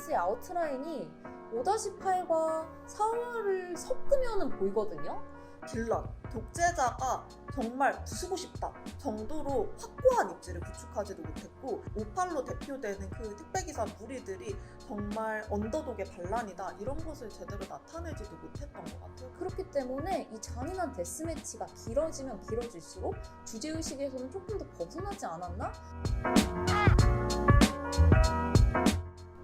페이지 아웃라인이 5-8과 4화를 섞으면 보이거든요. 빌런, 독재자가 정말 부수고 싶다 정도로 확고한 입지를 구축하지도 못했고 58로 대표되는 그 택배기사 무리들이 정말 언더독의 반란이다 이런 것을 제대로 나타내지도 못했던 것 같아요. 그렇기 때문에 이 잔인한 데스매치가 길어지면 길어질수록 주제의식에서는 조금 더 벗어나지 않았나?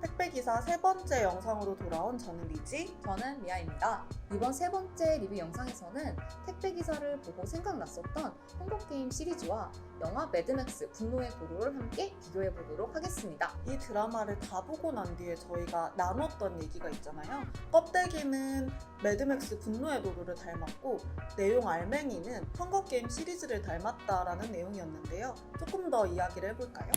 택배기사 세 번째 영상으로 돌아온 저는 리지. 저는 미아입니다. 이번 세 번째 리뷰 영상에서는 택배기사를 보고 생각났었던 헝거게임 시리즈와 영화 매드맥스 분노의 도로를 함께 비교해보도록 하겠습니다. 이 드라마를 다 보고 난 뒤에 저희가 나눴던 얘기가 있잖아요. 껍데기는 매드맥스 분노의 도로를 닮았고 내용 알맹이는 헝거게임 시리즈를 닮았다라는 내용이었는데요. 조금 더 이야기를 해볼까요?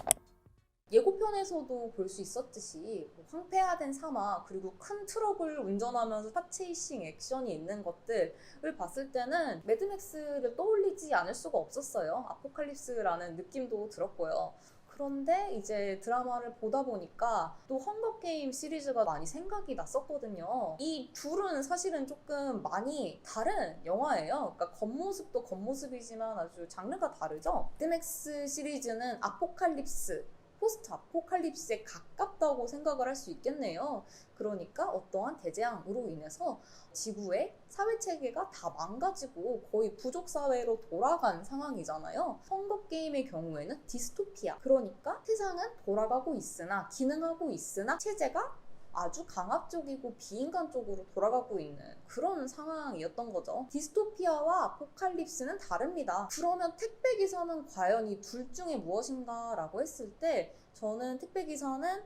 예고편에서도 볼 수 있었듯이 황폐화된 사막 그리고 큰 트럭을 운전하면서 탑체이싱 액션이 있는 것들을 봤을 때는 매드맥스를 떠올리지 않을 수가 없었어요. 아포칼립스라는 느낌도 들었고요. 그런데 이제 드라마를 보다 보니까 또 헝거게임 시리즈가 많이 생각이 났었거든요. 이 둘은 사실은 조금 많이 다른 영화예요. 그러니까 겉모습도 겉모습이지만 아주 장르가 다르죠. 매드맥스 시리즈는 아포칼립스 포스트 아포칼립스에 가깝다고 생각을 할 수 있겠네요. 그러니까 어떠한 대재앙으로 인해서 지구의 사회체계가 다 망가지고 거의 부족사회로 돌아간 상황이잖아요. 헝거게임의 경우에는 디스토피아. 그러니까 세상은 돌아가고 있으나 기능하고 있으나 체제가 아주 강압적이고 비인간적으로 돌아가고 있는 그런 상황이었던 거죠. 디스토피아와 아포칼립스는 다릅니다. 그러면 택배기사는 과연 이 둘 중에 무엇인가 라고 했을 때 저는 택배기사는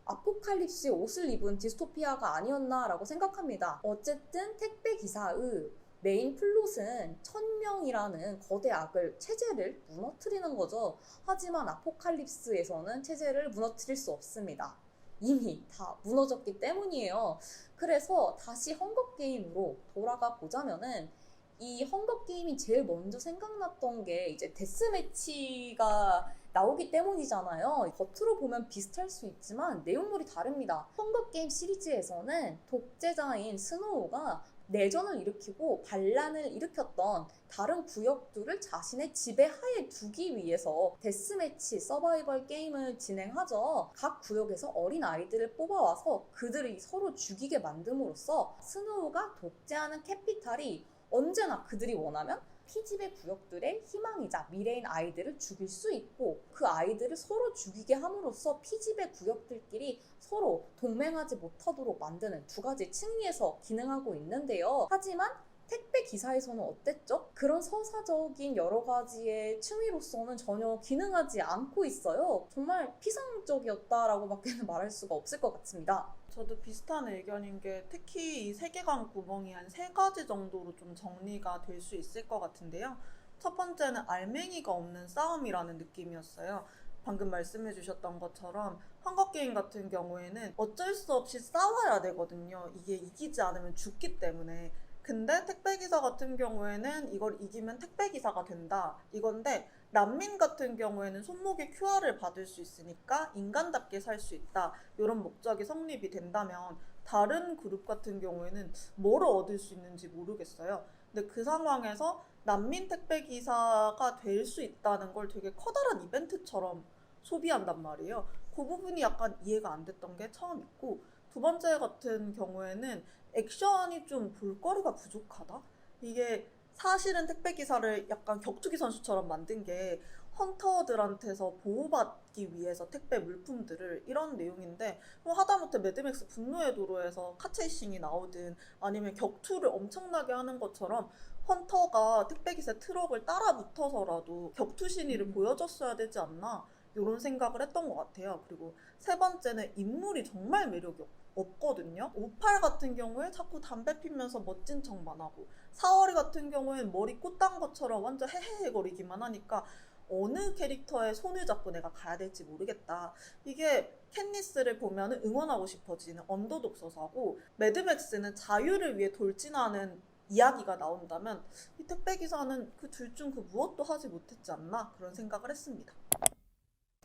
아포칼립스의 옷을 입은 디스토피아가 아니었나 라고 생각합니다. 어쨌든 택배기사의 메인 플롯은 천명이라는 거대 악을 체제를 무너뜨리는 거죠. 하지만 아포칼립스에서는 체제를 무너뜨릴 수 없습니다. 이미 다 무너졌기 때문이에요. 그래서 다시 헝거게임으로 돌아가 보자면은 이 헝거게임이 제일 먼저 생각났던 게 이제 데스매치가 나오기 때문이잖아요. 겉으로 보면 비슷할 수 있지만 내용물이 다릅니다. 헝거게임 시리즈에서는 독재자인 스노우가 내전을 일으키고 반란을 일으켰던 다른 구역들을 자신의 지배하에 두기 위해서 데스매치 서바이벌 게임을 진행하죠. 각 구역에서 어린 아이들을 뽑아와서 그들이 서로 죽이게 만듦으로써 스노우가 독재하는 캐피탈이 언제나 그들이 원하면 피지배 구역들의 희망이자 미래인 아이들을 죽일 수 있고 그 아이들을 서로 죽이게 함으로써 피지배 구역들끼리 서로 동맹하지 못하도록 만드는 두 가지 층위에서 기능하고 있는데요. 하지만 택배 기사에서는 어땠죠? 그런 서사적인 여러 가지의 층위로서는 전혀 기능하지 않고 있어요. 정말 피상적이었다라고밖에 말할 수가 없을 것 같습니다. 저도 비슷한 의견인 게 특히 이 세계관 구멍이 한 3가지 정도로 좀 정리가 될 수 있을 것 같은데요. 첫 번째는 알맹이가 없는 싸움이라는 느낌이었어요. 방금 말씀해 주셨던 것처럼 헝거게임 같은 경우에는 어쩔 수 없이 싸워야 되거든요. 이게 이기지 않으면 죽기 때문에. 근데 택배기사 같은 경우에는 이걸 이기면 택배기사가 된다 이건데 난민 같은 경우에는 손목에 QR을 받을 수 있으니까 인간답게 살 수 있다 이런 목적이 성립이 된다면 다른 그룹 같은 경우에는 뭘 얻을 수 있는지 모르겠어요. 근데 그 상황에서 난민 택배기사가 될 수 있다는 걸 되게 커다란 이벤트처럼 소비한단 말이에요. 그 부분이 약간 이해가 안 됐던 게 처음 있고 두 번째 같은 경우에는 액션이 좀 볼거리가 부족하다? 이게 사실은 택배기사를 약간 격투기 선수처럼 만든 게 헌터들한테서 보호받기 위해서 택배 물품들을 이런 내용인데 하다못해 매드맥스 분노의 도로에서 카체이싱이 나오든 아니면 격투를 엄청나게 하는 것처럼 헌터가 택배기사 트럭을 따라 붙어서라도 격투 신의를 보여줬어야 되지 않나 이런 생각을 했던 것 같아요. 그리고 세 번째는 인물이 정말 매력이 없거든요. 58 같은 경우에 자꾸 담배 피면서 멋진 척만 하고 4월이 같은 경우에는 머리 꽃단 것처럼 완전 헤헤헤 거리기만 하니까 어느 캐릭터의 손을 잡고 내가 가야 될지 모르겠다. 이게 캣니스를 보면 응원하고 싶어지는 언더독 서사고 매드맥스는 자유를 위해 돌진하는 이야기가 나온다면 이 택배기사는 그 둘 중 그 무엇도 하지 못했지 않나 그런 생각을 했습니다.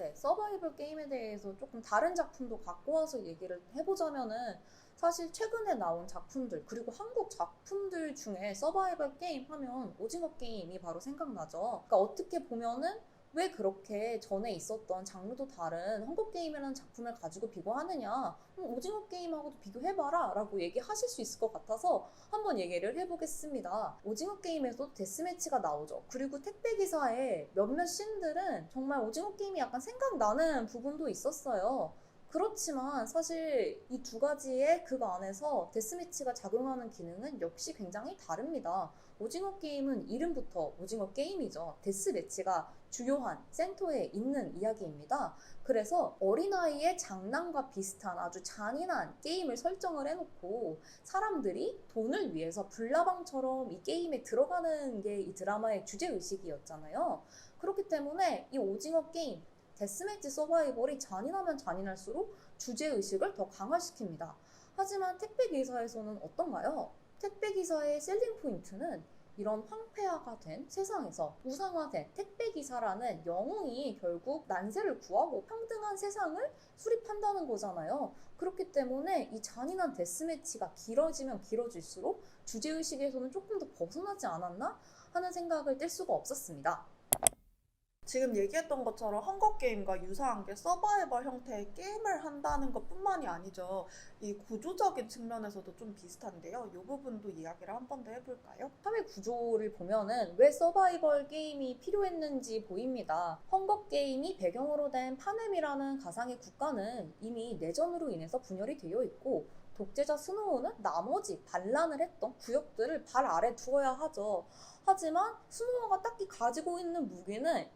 네, 서바이벌 게임에 대해서 조금 다른 작품도 갖고 와서 얘기를 해보자면은 사실 최근에 나온 작품들 그리고 한국 작품들 중에 서바이벌 게임 하면 오징어 게임이 바로 생각나죠. 그러니까 어떻게 보면은 왜 그렇게 전에 있었던 장르도 다른 헝거 게임이라는 작품을 가지고 비교하느냐, 오징어 게임하고도 비교해봐라 라고 얘기하실 수 있을 것 같아서 한번 얘기를 해보겠습니다. 오징어 게임에서 데스매치가 나오죠. 그리고 택배기사의 몇몇 씬들은 정말 오징어 게임이 약간 생각나는 부분도 있었어요. 그렇지만 사실 이 두 가지의 극 안에서 데스매치가 작용하는 기능은 역시 굉장히 다릅니다. 오징어 게임은 이름부터 오징어 게임이죠. 데스매치가 주요한 센터에 있는 이야기입니다. 그래서 어린아이의 장난과 비슷한 아주 잔인한 게임을 설정을 해놓고 사람들이 돈을 위해서 불나방처럼 이 게임에 들어가는 게 이 드라마의 주제의식이었잖아요. 그렇기 때문에 이 오징어 게임, 데스매치 서바이벌이 잔인하면 잔인할수록 주제의식을 더 강화시킵니다. 하지만 택배기사에서는 어떤가요? 택배기사의 셀링 포인트는 이런 황폐화가 된 세상에서 우상화된 택배기사라는 영웅이 결국 난세를 구하고 평등한 세상을 수립한다는 거잖아요. 그렇기 때문에 이 잔인한 데스매치가 길어지면 길어질수록 주제의식에서는 조금 더 벗어나지 않았나 하는 생각을 뗄 수가 없었습니다. 지금 얘기했던 것처럼 헝거게임과 유사한 게 서바이벌 형태의 게임을 한다는 것뿐만이 아니죠. 이 구조적인 측면에서도 좀 비슷한데요. 이 부분도 이야기를 한 번 더 해볼까요? 사회 구조를 보면은 왜 서바이벌 게임이 필요했는지 보입니다. 헝거 게임이 배경으로 된 파넴이라는 가상의 국가는 이미 내전으로 인해서 분열이 되어 있고 독재자 스노우는 나머지 반란을 했던 구역들을 발 아래 두어야 하죠. 하지만 스노우가 딱히 가지고 있는 무기는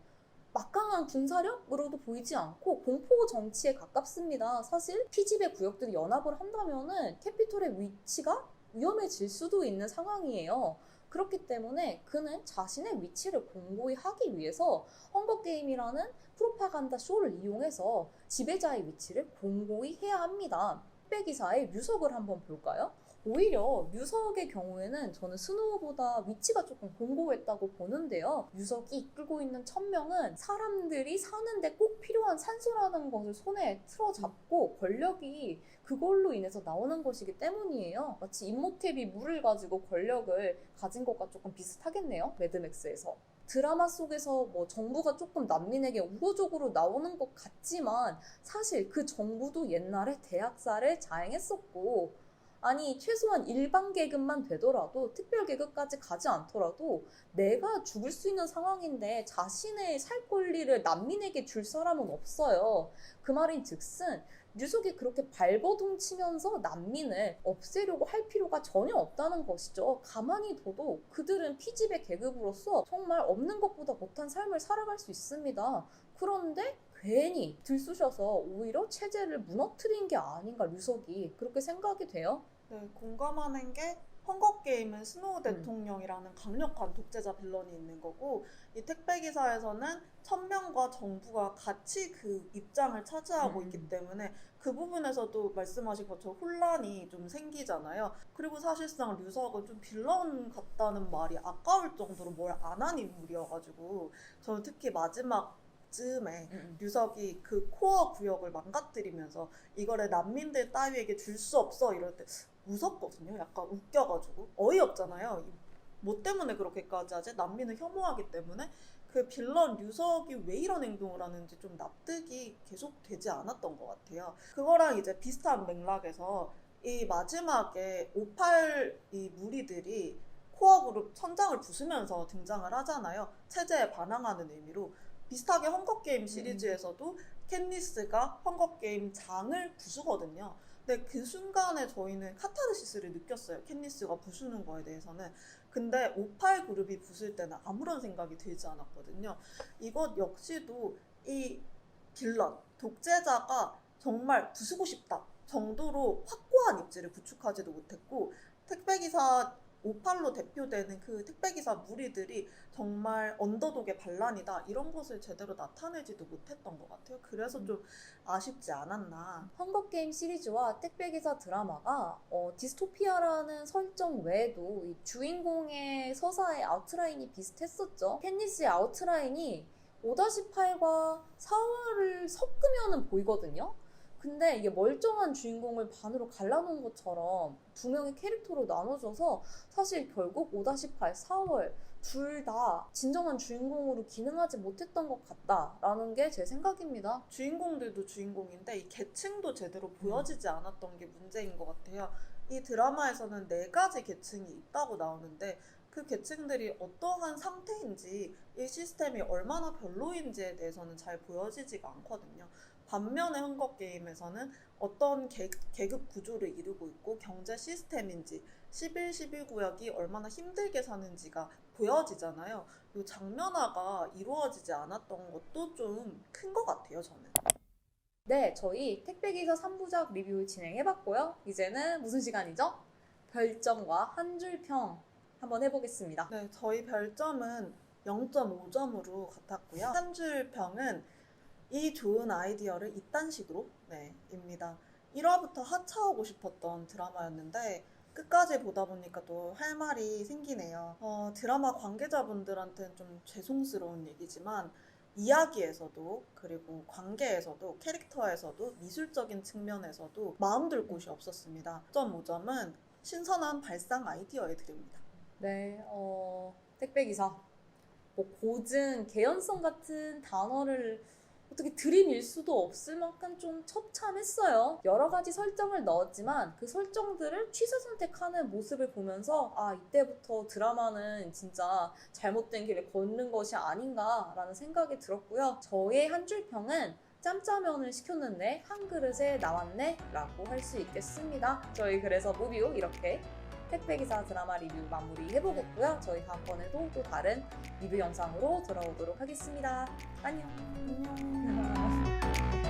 막강한 군사력으로도 보이지 않고 공포 정치에 가깝습니다. 사실 피집의 구역들이 연합을 한다면은 캐피톨의 위치가 위험해질 수도 있는 상황이에요. 그렇기 때문에 그는 자신의 위치를 공고히 하기 위해서 헝거게임이라는 프로파간다 쇼를 이용해서 지배자의 위치를 공고히 해야 합니다. 택배기사의 류석을 한번 볼까요? 오히려 류석의 경우에는 저는 스노우보다 위치가 조금 공고했다고 보는데요. 류석이 이끌고 있는 천명은 사람들이 사는데 꼭 필요한 산소라는 것을 손에 틀어잡고 권력이 그걸로 인해서 나오는 것이기 때문이에요. 마치 임모탭이 물을 가지고 권력을 가진 것과 조금 비슷하겠네요. 매드맥스에서. 드라마 속에서 뭐 정부가 조금 난민에게 우호적으로 나오는 것 같지만 사실 그 정부도 옛날에 대학살을 자행했었고 아니 최소한 일반 계급만 되더라도 특별 계급까지 가지 않더라도 내가 죽을 수 있는 상황인데 자신의 살 권리를 난민에게 줄 사람은 없어요. 그 말인 즉슨 류석이 그렇게 발버둥 치면서 난민을 없애려고 할 필요가 전혀 없다는 것이죠. 가만히 둬도 그들은 피집의 계급으로서 정말 없는 것보다 못한 삶을 살아갈 수 있습니다. 그런데 괜히 들쑤셔서 오히려 체제를 무너뜨린 게 아닌가 류석이 그렇게 생각이 돼요. 네, 공감하는 게 헝거게임은 스노우 대통령이라는 강력한 독재자 빌런이 있는 거고 이 택배기사에서는 천명과 정부가 같이 그 입장을 차지하고 있기 때문에 그 부분에서도 말씀하신 것처럼 혼란이 좀 생기잖아요. 그리고 사실상 류석은 좀 빌런 같다는 말이 아까울 정도로 뭘 안 한 인물이어가지고 저는 특히 마지막 쯤에 류석이 그 코어 구역을 망가뜨리면서 이거를 난민들 따위에게 줄 수 없어 이럴 때 무섭거든요. 약간 웃겨가지고 어이없잖아요. 뭐 때문에 그렇게까지 하지? 난민을 혐오하기 때문에 그 빌런 류석이 왜 이런 행동을 하는지 좀 납득이 계속 되지 않았던 것 같아요. 그거랑 이제 비슷한 맥락에서 이 마지막에 58 이 무리들이 코어 그룹 천장을 부수면서 등장을 하잖아요. 체제에 반항하는 의미로. 비슷하게 헝거게임 시리즈에서도 캣니스가 헝거게임 장을 부수거든요. 근데 그 순간에 저희는 카타르시스를 느꼈어요. 캣니스가 부수는 거에 대해서는. 근데 58 그룹이 부술 때는 아무런 생각이 들지 않았거든요. 이것 역시도 이 빌런, 독재자가 정말 부수고 싶다 정도로 확고한 입지를 구축하지도 못했고 택배기사 58로 대표되는 그 택배기사 무리들이 정말 언더독의 반란이다 이런 것을 제대로 나타내지도 못했던 것 같아요. 그래서 좀 아쉽지 않았나. 헝거게임 시리즈와 택배기사 드라마가 디스토피아라는 설정 외에도 이 주인공의 서사의 아웃라인이 비슷했었죠. 캣니스의 아웃라인이 5-8과 4화를 섞으면 보이거든요. 근데 이게 멀쩡한 주인공을 반으로 갈라놓은 것처럼 두 명의 캐릭터로 나눠져서 사실 결국 5-8, 4월 둘 다 진정한 주인공으로 기능하지 못했던 것 같다라는 게 제 생각입니다. 주인공들도 주인공인데 이 계층도 제대로 보여지지 않았던 게 문제인 것 같아요. 이 드라마에서는 4가지 계층이 있다고 나오는데 그 계층들이 어떠한 상태인지 이 시스템이 얼마나 별로인지에 대해서는 잘 보여지지가 않거든요. 반면에 헝거게임에서는 어떤 계급 구조를 이루고 있고 경제 시스템인지 11구역이 얼마나 힘들게 사는지가 보여지잖아요. 이 장면화가 이루어지지 않았던 것도 좀 큰 것 같아요, 저는. 네, 저희 택배기사 3부작 리뷰 진행해봤고요. 이제는 무슨 시간이죠? 별점과 한 줄 평 한번 해보겠습니다. 네, 저희 별점은 0.5점으로 같았고요. 한 줄 평은 이 좋은 아이디어를 이딴 식으로 입니다. 1화부터 하차하고 싶었던 드라마였는데 끝까지 보다 보니까 또 할 말이 생기네요. 드라마 관계자분들한테는 좀 죄송스러운 얘기지만 이야기에서도 그리고 관계에서도 캐릭터에서도 미술적인 측면에서도 마음 둘 곳이 없었습니다. 0.5점은 신선한 발상 아이디어에 드립니다. 네, 택배기사. 뭐 고증, 개연성 같은 단어를 어떻게 들이밀 수도 없을 만큼 좀 처참했어요. 여러 가지 설정을 넣었지만 그 설정들을 취사 선택하는 모습을 보면서 아, 이때부터 드라마는 진짜 잘못된 길을 걷는 것이 아닌가라는 생각이 들었고요. 저의 한 줄 평은 짬짜면을 시켰는데 한 그릇에 나왔네 라고 할 수 있겠습니다. 저희 그래서 무비오 이렇게 택배기사 드라마 리뷰 마무리해보겠고요. 저희 다음번에도 또 다른 리뷰 영상으로 돌아오도록 하겠습니다. 안녕. 안녕.